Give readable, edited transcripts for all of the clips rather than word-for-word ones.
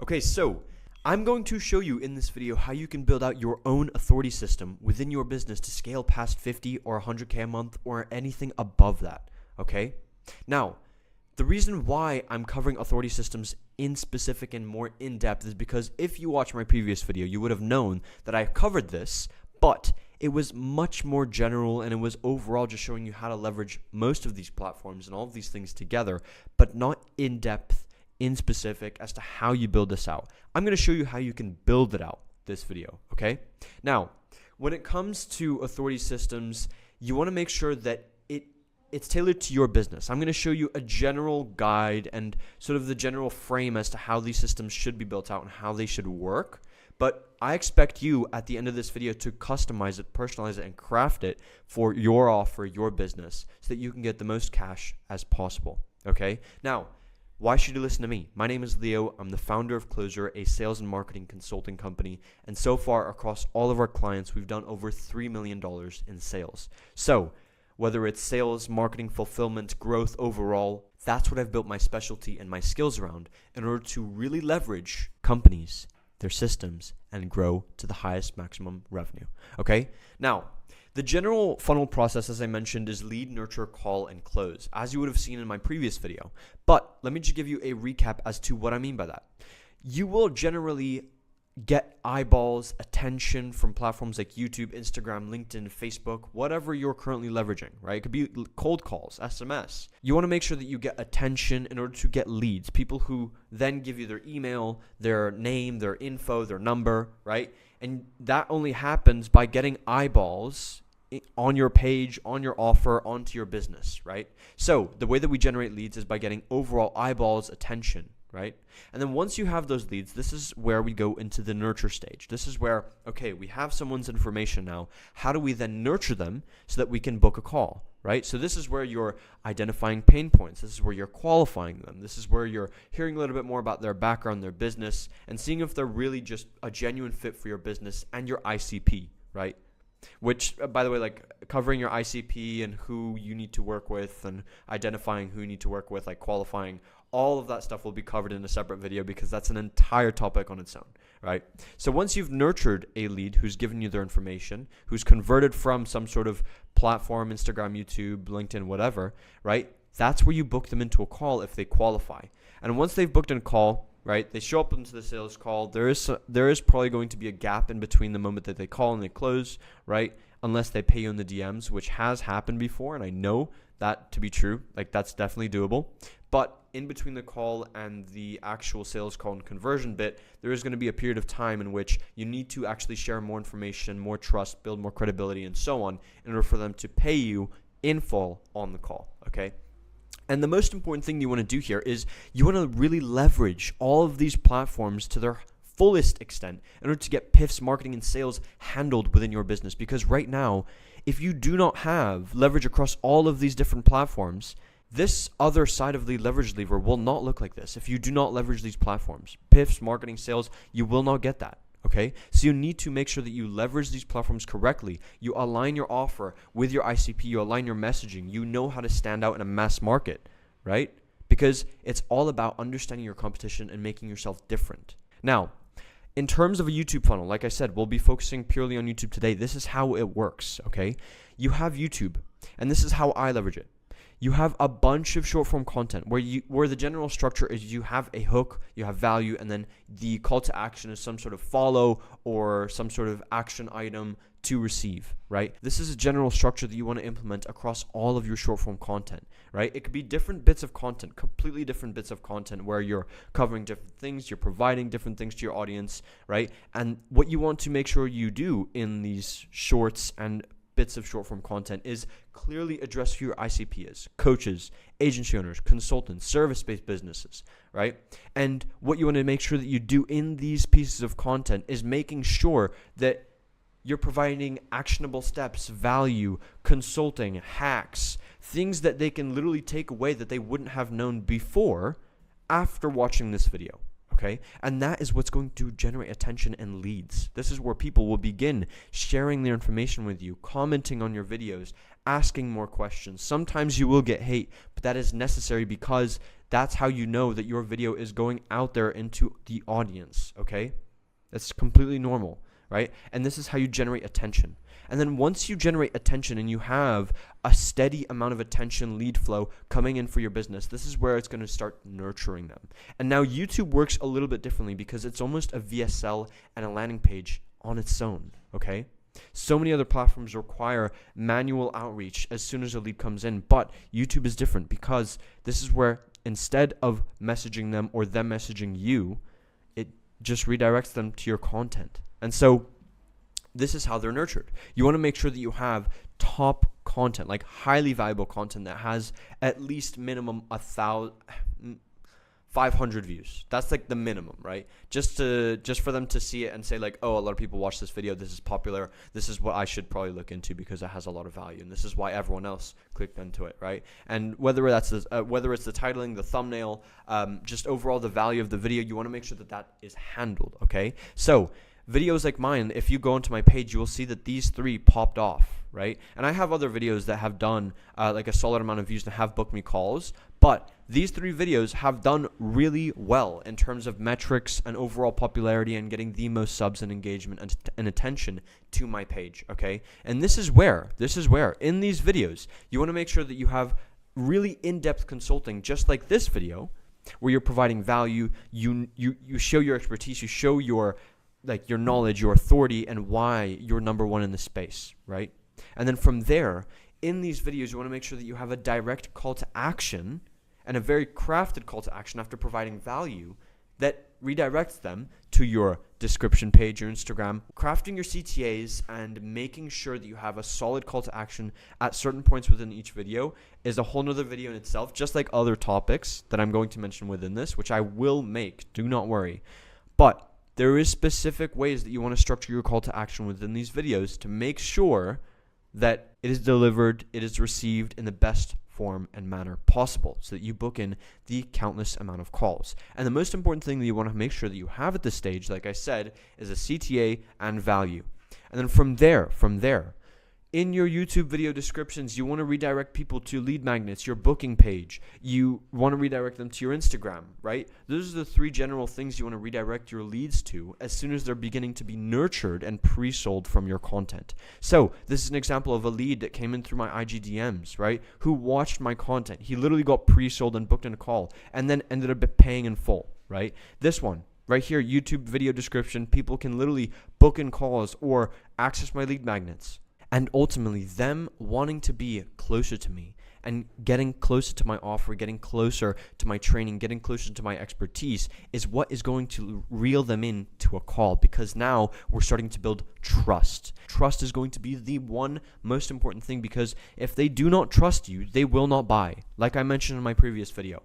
Okay, so I'm going to show you in this video how you can build out your own authority system within your business to scale past 50 or 100K a month or anything above that, okay? Now, the reason why I'm covering authority systems in specific and more in depth is because if you watched my previous video, you would have known that I covered this, but it was much more general and it was overall just showing you how to leverage most of these platforms and all of these things together, but not in depth, in specific as to how you build this out. I'm going to show you how you can build it out this video, okay? Now, when it comes to authority systems, you want to make sure that it's tailored to your business. I'm going to show you a general guide and sort of the general frame as to how these systems should be built out and how they should work. But I expect you at the end of this video to customize it, personalize it, and craft it for your offer, your business, so that you can get the most cash as possible, okay? Now, why should you listen to me? My name is Leo. I'm the founder of Closer, a sales and marketing consulting company. And so far, across all of our clients, we've done over $3 million in sales. So whether it's sales, marketing, fulfillment, growth overall, that's what I've built my specialty and my skills around in order to really leverage companies, their systems, and grow to the highest maximum revenue. Okay? Now, the general funnel process, as I mentioned, is lead, nurture, call, and close, as you would have seen in my previous video. But let me just give you a recap as to what I mean by that. You will generally get eyeballs, attention from platforms like YouTube, Instagram, LinkedIn, Facebook, whatever you're currently leveraging, right? It could be cold calls, SMS. You want to make sure that you get attention in order to get leads, people who then give you their email, their name, their info, their number, right? And that only happens by getting eyeballs on your page, on your offer, onto your business, right? So the way that we generate leads is by getting overall eyeballs, attention, right? And then once you have those leads, this is where we go into the nurture stage. This is where, okay, we have someone's information now. How do we then nurture them so that we can book a call, right? So this is where you're identifying pain points. This is where you're qualifying them. This is where you're hearing a little bit more about their background, their business, and seeing if they're really just a genuine fit for your business and your ICP, right? Which, by the way, like covering your ICP and who you need to work with and identifying who you need to work with, like qualifying, all of that stuff will be covered in a separate video because that's an entire topic on its own, right? So once you've nurtured a lead who's given you their information, who's converted from some sort of platform, Instagram, YouTube, LinkedIn, whatever, right? That's where you book them into a call if they qualify. And once they've booked in a call, right, they show up into the sales call. There is probably going to be a gap in between the moment that they call and they close, right? Unless they pay you in the DMs, which has happened before, and I know that to be true. Like, that's definitely doable. But in between the call and the actual sales call and conversion bit, there is going to be a period of time in which you need to actually share more information, more trust, build more credibility, and so on in order for them to pay you in full on the call, okay? And the most important thing you want to do here is you want to really leverage all of these platforms to their fullest extent in order to get PIFs, marketing, and sales handled within your business. Because right now, if you do not have leverage across all of these different platforms, this other side of the leverage lever will not look like this. If you do not leverage these platforms, PIFs, marketing, sales, you will not get that. Okay, so you need to make sure that you leverage these platforms correctly. You align your offer with your ICP, you align your messaging, you know how to stand out in a mass market, right? Because it's all about understanding your competition and making yourself different. Now, in terms of a YouTube funnel, like I said, we'll be focusing purely on YouTube today. This is how it works, okay? You have YouTube, and this is how I leverage it. You have a bunch of short form content where the general structure is you have a hook, you have value, and then the call to action is some sort of follow or some sort of action item to receive, right? This is a general structure that you want to implement across all of your short form content, right? It could be different bits of content, completely different bits of content where you're covering different things, you're providing different things to your audience, right? And what you want to make sure you do in these shorts and bits of short form content is clearly address who your ICP is: coaches, agency owners, consultants, service-based businesses, right? And what you want to make sure that you do in these pieces of content is making sure that you're providing actionable steps, value, consulting, hacks, things that they can literally take away that they wouldn't have known before after watching this video. Okay, and that is what's going to generate attention and leads. This is where people will begin sharing their information with you, commenting on your videos, asking more questions. Sometimes you will get hate, but that is necessary because That's how you know that your video is going out there into the audience, okay? That's completely normal, right? And this is how you generate attention. And then once you generate attention and you have a steady amount of attention lead flow coming in for your business, this is where it's going to start nurturing them. And now YouTube works a little bit differently because it's almost a VSL and a landing page on its own, okay? So many other platforms require manual outreach as soon as a lead comes in, but YouTube is different because this is where instead of messaging them or them messaging you, it just redirects them to your content. And so this is how they're nurtured. You want to make sure that you have top content, like highly valuable content that has at least minimum 500 views. That's like the minimum, right? Just for them to see it and say like, oh, a lot of people watch this video. This is popular. This is what I should probably look into because it has a lot of value, and this is why everyone else clicked into it, right? And whether it's the titling, the thumbnail, just overall the value of the video, you want to make sure that that is handled, okay? So videos like mine, if you go onto my page, you will see that these 3 popped off, right? And I have other videos that have done like a solid amount of views and have booked me calls, but these 3 videos have done really well in terms of metrics and overall popularity and getting the most subs and engagement and attention to my page, okay? And this is where in these videos, you want to make sure that you have really in-depth consulting, just like this video, where you're providing value, you show your expertise, you show your knowledge, your authority, and why you're number 1 in the space, right? And then from there, in these videos, you want to make sure that you have a direct call to action and a very crafted call to action after providing value that redirects them to your description page, your Instagram. Crafting your CTAs and making sure that you have a solid call to action at certain points within each video is a whole nother video in itself, just like other topics that I'm going to mention within this, which I will make, do not worry. But there is specific ways that you want to structure your call to action within these videos to make sure that it is delivered, it is received in the best form and manner possible so that you book in the countless amount of calls. And the most important thing that you want to make sure that you have at this stage, like I said, is a CTA and value. And then from there, in your YouTube video descriptions, you want to redirect people to lead magnets, your booking page. You want to redirect them to your Instagram, right? Those are the 3 general things you want to redirect your leads to as soon as they're beginning to be nurtured and pre-sold from your content. So this is an example of a lead that came in through my IG DMs, right? Who watched my content. He literally got pre-sold and booked in a call and then ended up paying in full, right? This one right here, YouTube video description, people can literally book in calls or access my lead magnets. And ultimately, them wanting to be closer to me and getting closer to my offer, getting closer to my training, getting closer to my expertise is what is going to reel them in to a call, because now we're starting to build trust. Trust is going to be the one most important thing, because if they do not trust you, they will not buy, like I mentioned in my previous video.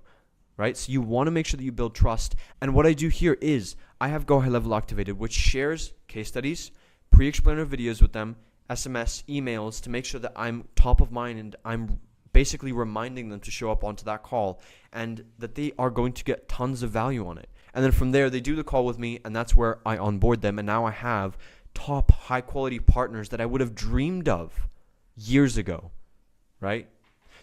Right? So you want to make sure that you build trust. And what I do here is I have Go High Level activated, which shares case studies, pre-explainer videos with them, SMS, emails, to make sure that I'm top of mind and I'm basically reminding them to show up onto that call and that they are going to get tons of value on it. And then from there, they do the call with me, and that's where I onboard them. And now I have top high quality partners that I would have dreamed of years ago, right?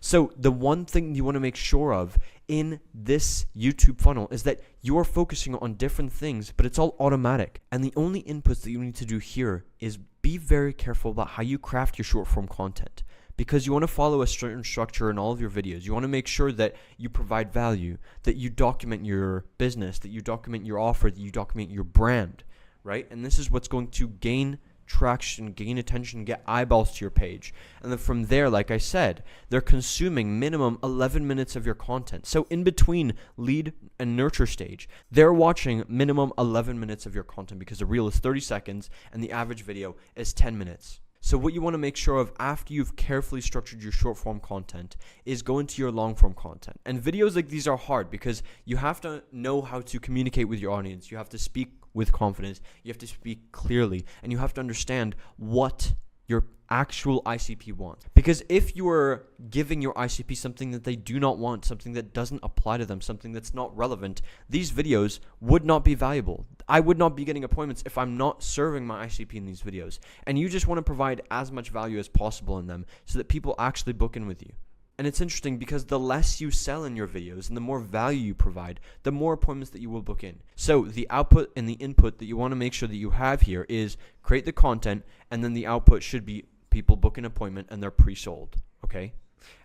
So the one thing you want to make sure of in this YouTube funnel is that you are focusing on different things, but it's all automatic. And the only inputs that you need to do here is be very careful about how you craft your short form content, because you want to follow a certain structure in all of your videos. You want to make sure that you provide value, that you document your business, that you document your offer, that you document your brand, right? And this is what's going to gain traction, gain attention, get eyeballs to your page. And then from there, like I said, they're consuming minimum 11 minutes of your content. So in between lead and nurture stage, they're watching minimum 11 minutes of your content, because the reel is 30 seconds and the average video is 10 minutes. So what you want to make sure of after you've carefully structured your short form content is go into your long form content. And videos like these are hard because you have to know how to communicate with your audience. You have to speak with confidence. You have to speak clearly, and you have to understand what your actual ICP wants. Because if you are giving your ICP something that they do not want, something that doesn't apply to them, something that's not relevant, these videos would not be valuable. I would not be getting appointments if I'm not serving my ICP in these videos. And you just want to provide as much value as possible in them so that people actually book in with you. And it's interesting because the less you sell in your videos and the more value you provide, the more appointments that you will book in. So the output and the input that you want to make sure that you have here is create the content, and then the output should be people book an appointment and they're pre-sold, okay?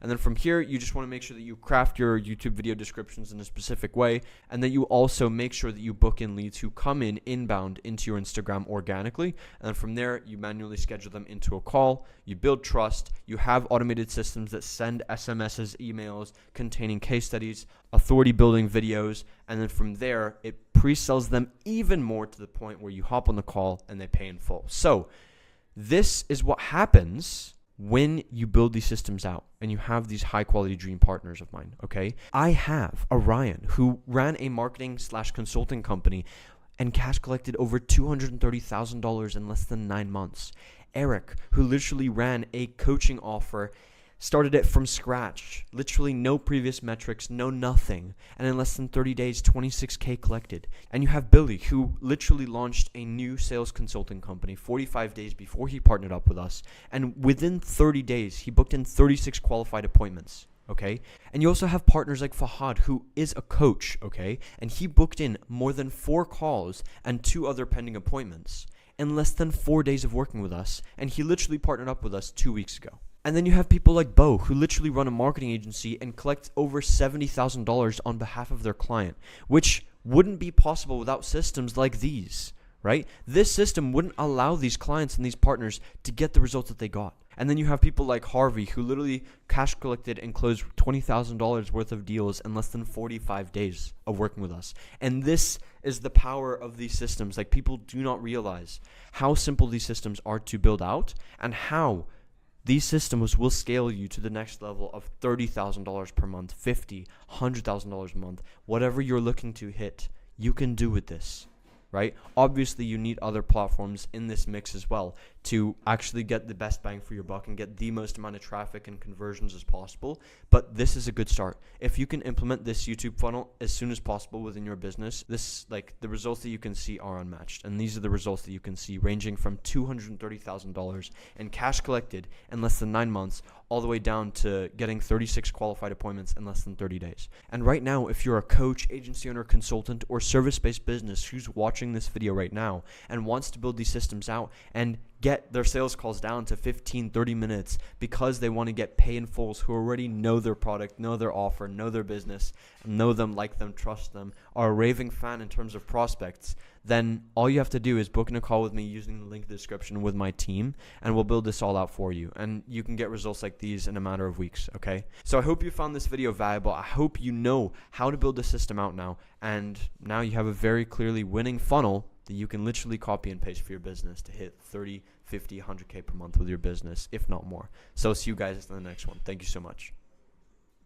And then from here, you just want to make sure that you craft your YouTube video descriptions in a specific way, and that you also make sure that you book in leads who come in inbound into your Instagram organically. And then from there, you manually schedule them into a call, you build trust, you have automated systems that send SMSs, emails containing case studies, authority building videos, and then from there, it pre-sells them even more to the point where you hop on the call and they pay in full. So this is what happens when you build these systems out and you have these high quality dream partners of mine, okay? I have a Ryan who ran a marketing / consulting company and cash collected over $230,000 in less than 9 months. Eric, who literally ran a coaching offer, started it from scratch, literally no previous metrics, no nothing, and in less than 30 days, 26K collected. And you have Billy, who literally launched a new sales consulting company 45 days before he partnered up with us, and within 30 days, he booked in 36 qualified appointments, okay? And you also have partners like Fahad, who is a coach, okay? And he booked in more than 4 calls and 2 other pending appointments in less than 4 days of working with us, and he literally partnered up with us 2 weeks ago. And then you have people like Bo, who literally run a marketing agency and collect over $70,000 on behalf of their client, which wouldn't be possible without systems like these, right? This system wouldn't allow these clients and these partners to get the results that they got. And then you have people like Harvey, who literally cash collected and closed $20,000 worth of deals in less than 45 days of working with us. And this is the power of these systems. Like, people do not realize how simple these systems are to build out and how these systems will scale you to the next level of $30,000 per month, $50,000, $100,000 a month, whatever you're looking to hit, you can do with this, right? Obviously, you need other platforms in this mix as well to actually get the best bang for your buck and get the most amount of traffic and conversions as possible. But this is a good start. If you can implement this YouTube funnel as soon as possible within your business, the results that you can see are unmatched. And these are the results that you can see, ranging from $230,000 in cash collected in less than 9 months, all the way down to getting 36 qualified appointments in less than 30 days. And right now, if you're a coach, agency owner, consultant, or service-based business who's watching this video right now and wants to build these systems out and get their sales calls down to 15, 30 minutes because they want to get pay in fulls who already know their product, know their offer, know their business, know them, like them, trust them, are a raving fan in terms of prospects, then all you have to do is book in a call with me using the link in the description with my team, and we'll build this all out for you. And you can get results like these in a matter of weeks, okay? So I hope you found this video valuable. I hope you know how to build the system out now, and now you have a very clearly winning funnel that you can literally copy and paste for your business to hit 30, 50, 100K per month with your business, if not more. So see you guys in the next one. Thank you so much.